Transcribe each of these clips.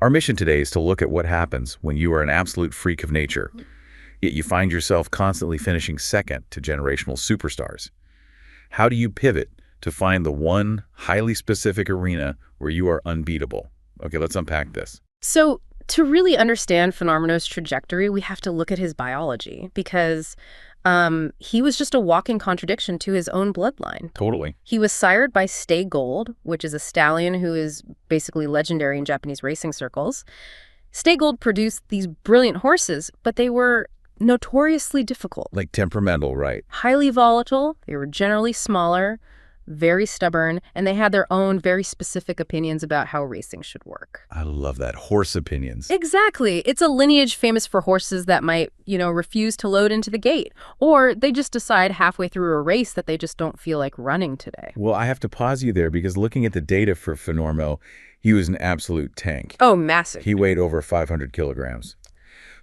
Our mission today is to look at what happens when you are an absolute freak of nature, yet you find yourself constantly finishing second to generational superstars. How do you pivot to find the one highly specific arena where you are unbeatable? Okay, let's unpack this. So to really understand Fenomeno's trajectory, we have to look at his biology because he was just a walking contradiction to his own bloodline. Totally. He was sired by Stay Gold, which is a stallion who is basically legendary in Japanese racing circles. Stay Gold produced these brilliant horses, but they were notoriously difficult. Like temperamental, right? Highly volatile, they were generally smaller, very stubborn, and they had their own very specific opinions about how racing should work. I love that. Horse opinions. Exactly. It's a lineage famous for horses that might, refuse to load into the gate, or they just decide halfway through a race that they just don't feel like running today. Well, I have to pause you there because looking at the data for Fenomeno, he was an absolute tank. Oh, massive. He weighed over 500 kilograms.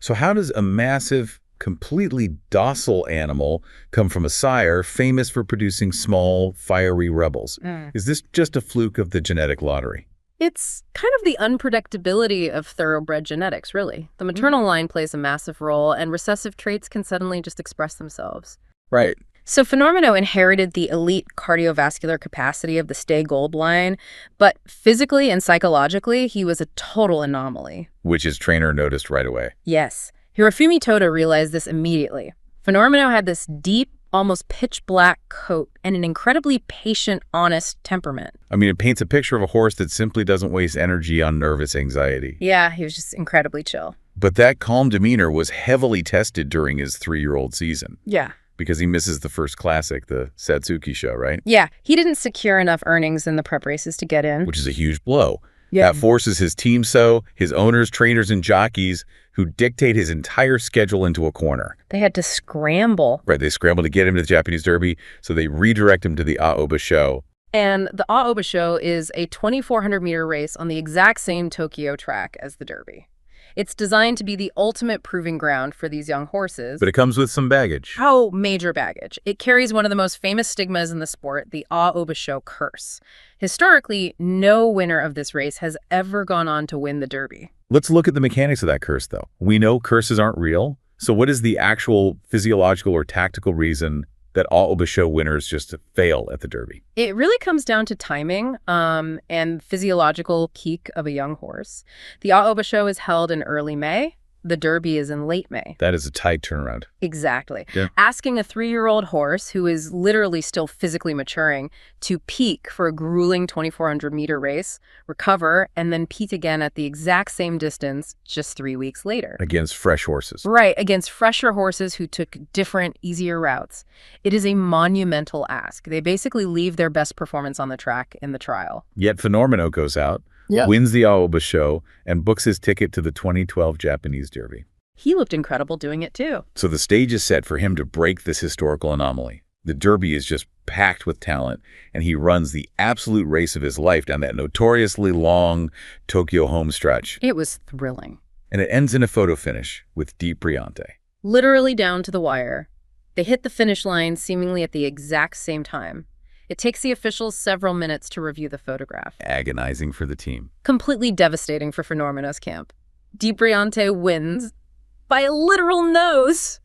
So how does a massive, completely docile animal come from a sire famous for producing small, fiery rebels? Is this just a fluke of the genetic lottery? It's kind of the unpredictability of thoroughbred genetics, really. The maternal line plays a massive role, and recessive traits can suddenly just express themselves. Right. So Fenomeno inherited the elite cardiovascular capacity of the Stay Gold line, but physically and psychologically, he was a total anomaly. Which his trainer noticed right away. Yes. Hirofumi Toda realized this immediately. Fenomeno had this deep, almost pitch-black coat and an incredibly patient, honest temperament. I mean, it paints a picture of a horse that simply doesn't waste energy on nervous anxiety. Yeah, he was just incredibly chill. But that calm demeanor was heavily tested during his 3-year-old season. Yeah. Because he misses the first classic, the Satsuki show, right? Yeah, he didn't secure enough earnings in the prep races to get in. Which is a huge blow. Yeah. That forces his team his owners, trainers, and jockeys who dictate his entire schedule into a corner. They had to scramble. Right, they scramble to get him to the Japanese Derby, so they redirect him to the Aoba show. And the Aoba show is a 2,400-meter race on the exact same Tokyo track as the Derby. It's designed to be the ultimate proving ground for these young horses. But it comes with some baggage. Oh, major baggage. It carries one of the most famous stigmas in the sport, the Aoba show curse. Historically, no winner of this race has ever gone on to win the Derby. Let's look at the mechanics of that curse, though. We know curses aren't real. So what is the actual physiological or tactical reason that Aoba show winners just fail at the Derby? It really comes down to timing and physiological peak of a young horse. The Aoba show is held in early May. The Derby is in late May. That is a tight turnaround. Exactly. Yeah. Asking a 3-year-old horse who is literally still physically maturing to peak for a grueling 2,400-meter race, recover, and then peak again at the exact same distance just 3 weeks later. Against fresh horses. Right, against fresher horses who took different, easier routes. It is a monumental ask. They basically leave their best performance on the track in the trial. Yet Fenomeno goes out, wins the Aoba show, and books his ticket to the 2012 Japanese Derby. He looked incredible doing it too. So the stage is set for him to break this historical anomaly. The Derby is just packed with talent, and he runs the absolute race of his life down that notoriously long Tokyo home stretch. It was thrilling. And it ends in a photo finish with Di Briante. Literally down to the wire. They hit the finish line seemingly at the exact same time. It takes the officials several minutes to review the photograph. Agonizing for the team. Completely devastating for Fenomeno's camp. Di Briante wins by a literal nose.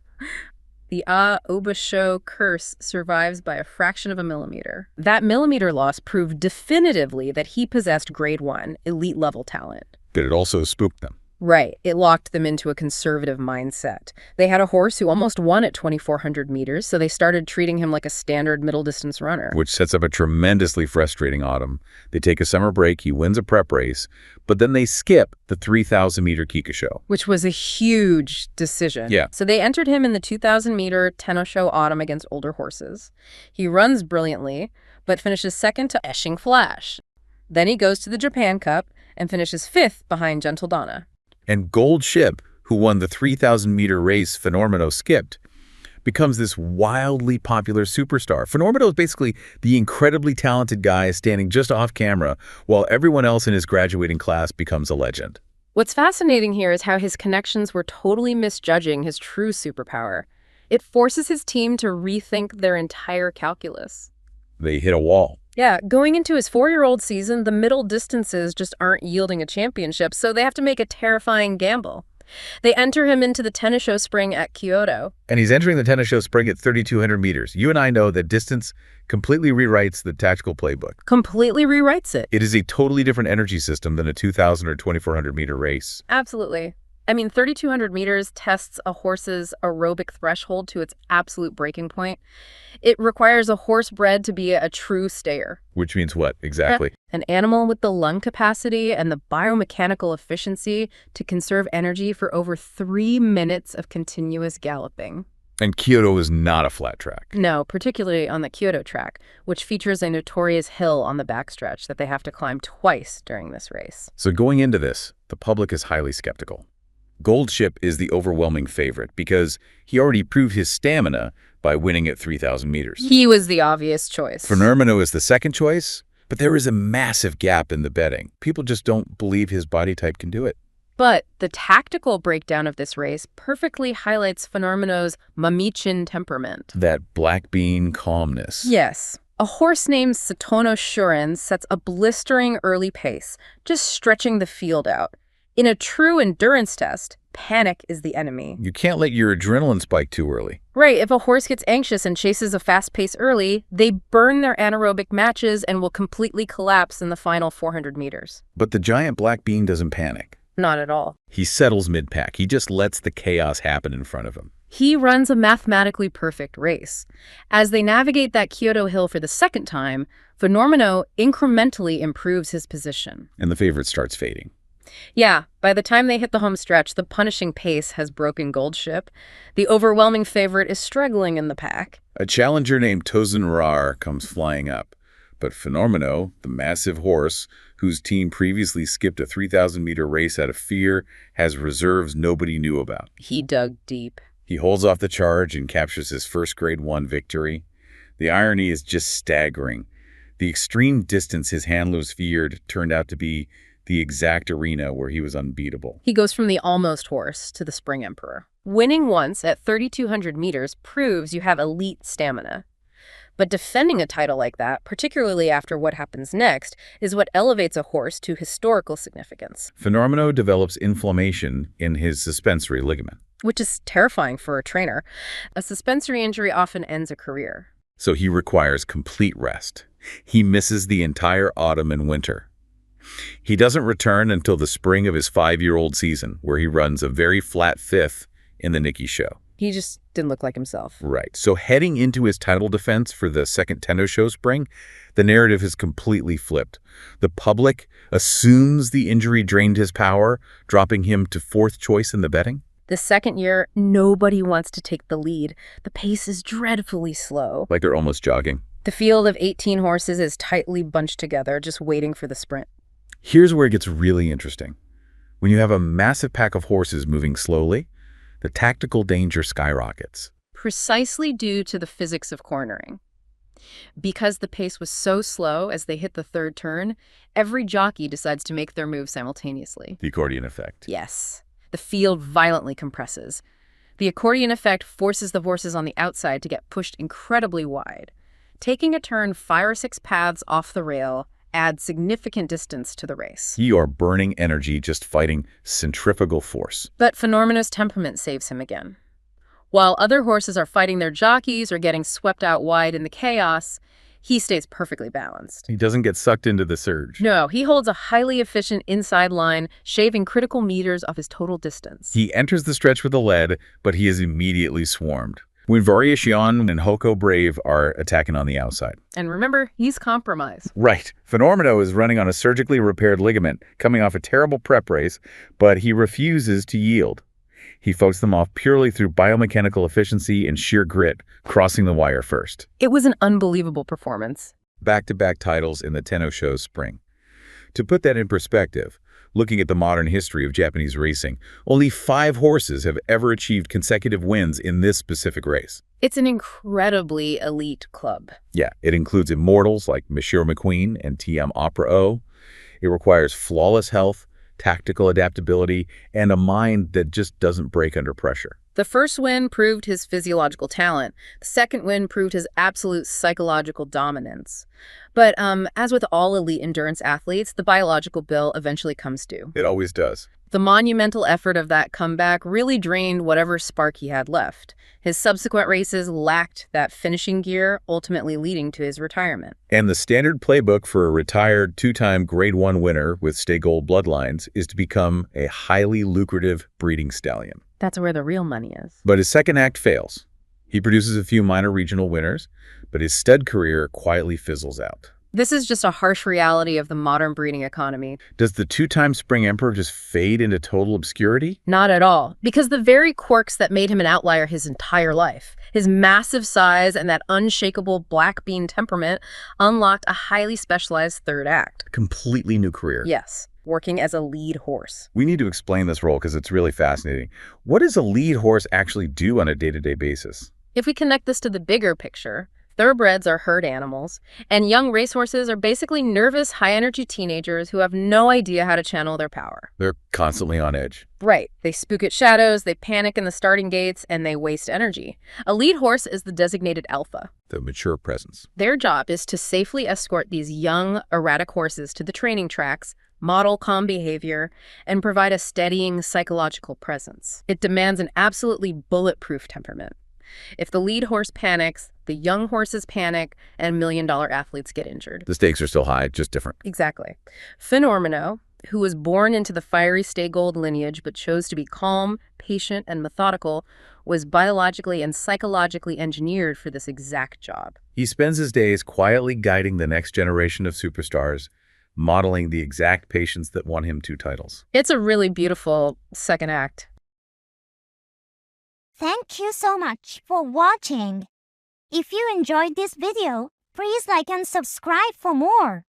The Aoba show curse survives by a fraction of a millimeter. That millimeter loss proved definitively that he possessed grade 1, elite-level talent. But it also spooked them. Right. It locked them into a conservative mindset. They had a horse who almost won at 2,400 meters, so they started treating him like a standard middle-distance runner. Which sets up a tremendously frustrating autumn. They take a summer break, he wins a prep race, but then they skip the 3,000-meter Kika show. Which was a huge decision. Yeah. So they entered him in the 2,000-meter Tenno show autumn against older horses. He runs brilliantly, but finishes second to Eshing Flash. Then he goes to the Japan Cup and finishes 5th behind Gentle Donna. And Gold Ship, who won the 3,000-meter race Fenomeno skipped, becomes this wildly popular superstar. Fenomeno is basically the incredibly talented guy standing just off camera while everyone else in his graduating class becomes a legend. What's fascinating here is how his connections were totally misjudging his true superpower. It forces his team to rethink their entire calculus. They hit a wall. Yeah, going into his 4-year-old season, the middle distances just aren't yielding a championship, so they have to make a terrifying gamble. They enter him into the Tenno Spring at Kyoto. And he's entering the Tenno Spring at 3,200 meters. You and I know that distance completely rewrites the tactical playbook. Completely rewrites it. It is a totally different energy system than a 2,000 or 2,400 meter race. Absolutely. I mean, 3,200 meters tests a horse's aerobic threshold to its absolute breaking point. It requires a horse bred to be a true stayer. Which means what, exactly? An animal with the lung capacity and the biomechanical efficiency to conserve energy for over 3 minutes of continuous galloping. And Kyoto is not a flat track. No, particularly on the Kyoto track, which features a notorious hill on the backstretch that they have to climb twice during this race. So going into this, the public is highly skeptical. Goldship is the overwhelming favorite because he already proved his stamina by winning at 3,000 meters. He was the obvious choice. Fenomeno is the second choice, but there is a massive gap in the betting. People just don't believe his body type can do it. But the tactical breakdown of this race perfectly highlights Fenomeno's Mamichin temperament. That black bean calmness. Yes. A horse named Satono Shuren sets a blistering early pace, just stretching the field out. In a true endurance test, panic is the enemy. You can't let your adrenaline spike too early. Right, if a horse gets anxious and chases a fast pace early, they burn their anaerobic matches and will completely collapse in the final 400 meters. But the giant black bean doesn't panic. Not at all. He settles mid-pack. He just lets the chaos happen in front of him. He runs a mathematically perfect race. As they navigate that Kyoto hill for the second time, Fenomeno incrementally improves his position. And the favorite starts fading. Yeah, by the time they hit the home stretch, the punishing pace has broken Goldship. The overwhelming favorite is struggling in the pack. A challenger named Tozenrar comes flying up. But Fenomeno, the massive horse, whose team previously skipped a 3,000-meter race out of fear, has reserves nobody knew about. He dug deep. He holds off the charge and captures his first Grade 1 victory. The irony is just staggering. The extreme distance his handlers feared turned out to be the exact arena where he was unbeatable. He goes from the almost horse to the Spring Emperor. Winning once at 3,200 meters proves you have elite stamina. But defending a title like that, particularly after what happens next, is what elevates a horse to historical significance. Fenomeno develops inflammation in his suspensory ligament, Which is terrifying for a trainer. A suspensory injury often ends a career. so he requires complete rest. He misses the entire autumn and winter. He doesn't return until the spring of his 5-year-old season, where he runs a very flat 5th in the Nikkei show. He just didn't look like himself. Right. So heading into his title defense for the second Tenno Spring, the narrative is completely flipped. The public assumes the injury drained his power, dropping him to 4th choice in the betting. The second year, nobody wants to take the lead. The pace is dreadfully slow. Like they're almost jogging. The field of 18 horses is tightly bunched together, just waiting for the sprint. Here's where it gets really interesting. When you have a massive pack of horses moving slowly, the tactical danger skyrockets. Precisely due to the physics of cornering. Because the pace was so slow as they hit the third turn, every jockey decides to make their move simultaneously. The accordion effect. Yes. The field violently compresses. The accordion effect forces the horses on the outside to get pushed incredibly wide. Taking a turn 5 or 6 paths off the rail adds significant distance to the race. You are burning energy just fighting centrifugal force. But Fenomeno's temperament saves him again. While other horses are fighting their jockeys or getting swept out wide in the chaos, he stays perfectly balanced. He doesn't get sucked into the surge. No, he holds a highly efficient inside line, shaving critical meters of his total distance. He enters the stretch with a lead, but he is immediately swarmed. When Variation and Hoko Brave are attacking on the outside. And remember, he's compromised. Right. Fenomeno is running on a surgically repaired ligament, coming off a terrible prep race, but he refuses to yield. He fights them off purely through biomechanical efficiency and sheer grit, crossing the wire first. It was an unbelievable performance. Back-to-back titles in the Tenno Spring. To put that in perspective, looking at the modern history of Japanese racing, only 5 horses have ever achieved consecutive wins in this specific race. It's an incredibly elite club. Yeah, it includes immortals like Monsieur McQueen and TM Opera O. It requires flawless health, tactical adaptability, and a mind that just doesn't break under pressure. The first win proved his physiological talent. The second win proved his absolute psychological dominance. But as with all elite endurance athletes, the biological bill eventually comes due. It always does. The monumental effort of that comeback really drained whatever spark he had left. His subsequent races lacked that finishing gear, ultimately leading to his retirement. And the standard playbook for a retired two-time Grade 1 winner with stay gold bloodlines is to become a highly lucrative breeding stallion. That's where the real money is. But his second act fails. He produces a few minor regional winners, but his stud career quietly fizzles out. This is just a harsh reality of the modern breeding economy. Does the two-time Spring Emperor just fade into total obscurity? Not at all, because the very quirks that made him an outlier his entire life, his massive size and that unshakable black bean temperament, unlocked a highly specialized third act. Completely new career. Yes, working as a lead horse. We need to explain this role because it's really fascinating. What does a lead horse actually do on a day-to-day basis? If we connect this to the bigger picture, thoroughbreds are herd animals, and young racehorses are basically nervous, high-energy teenagers who have no idea how to channel their power. They're constantly on edge. Right. They spook at shadows, they panic in the starting gates, and they waste energy. A lead horse is the designated alpha. The mature presence. Their job is to safely escort these young, erratic horses to the training tracks, model calm behavior, and provide a steadying psychological presence. It demands an absolutely bulletproof temperament. If the lead horse panics, the young horses panic, and million-dollar athletes get injured. The stakes are still high, just different. Exactly. Fenomeno, who was born into the fiery stay gold lineage but chose to be calm, patient, and methodical, was biologically and psychologically engineered for this exact job. He spends his days quietly guiding the next generation of superstars, modeling the exact patience that won him 2 titles. It's a really beautiful second act. Thank you so much for watching. If you enjoyed this video, please like and subscribe for more.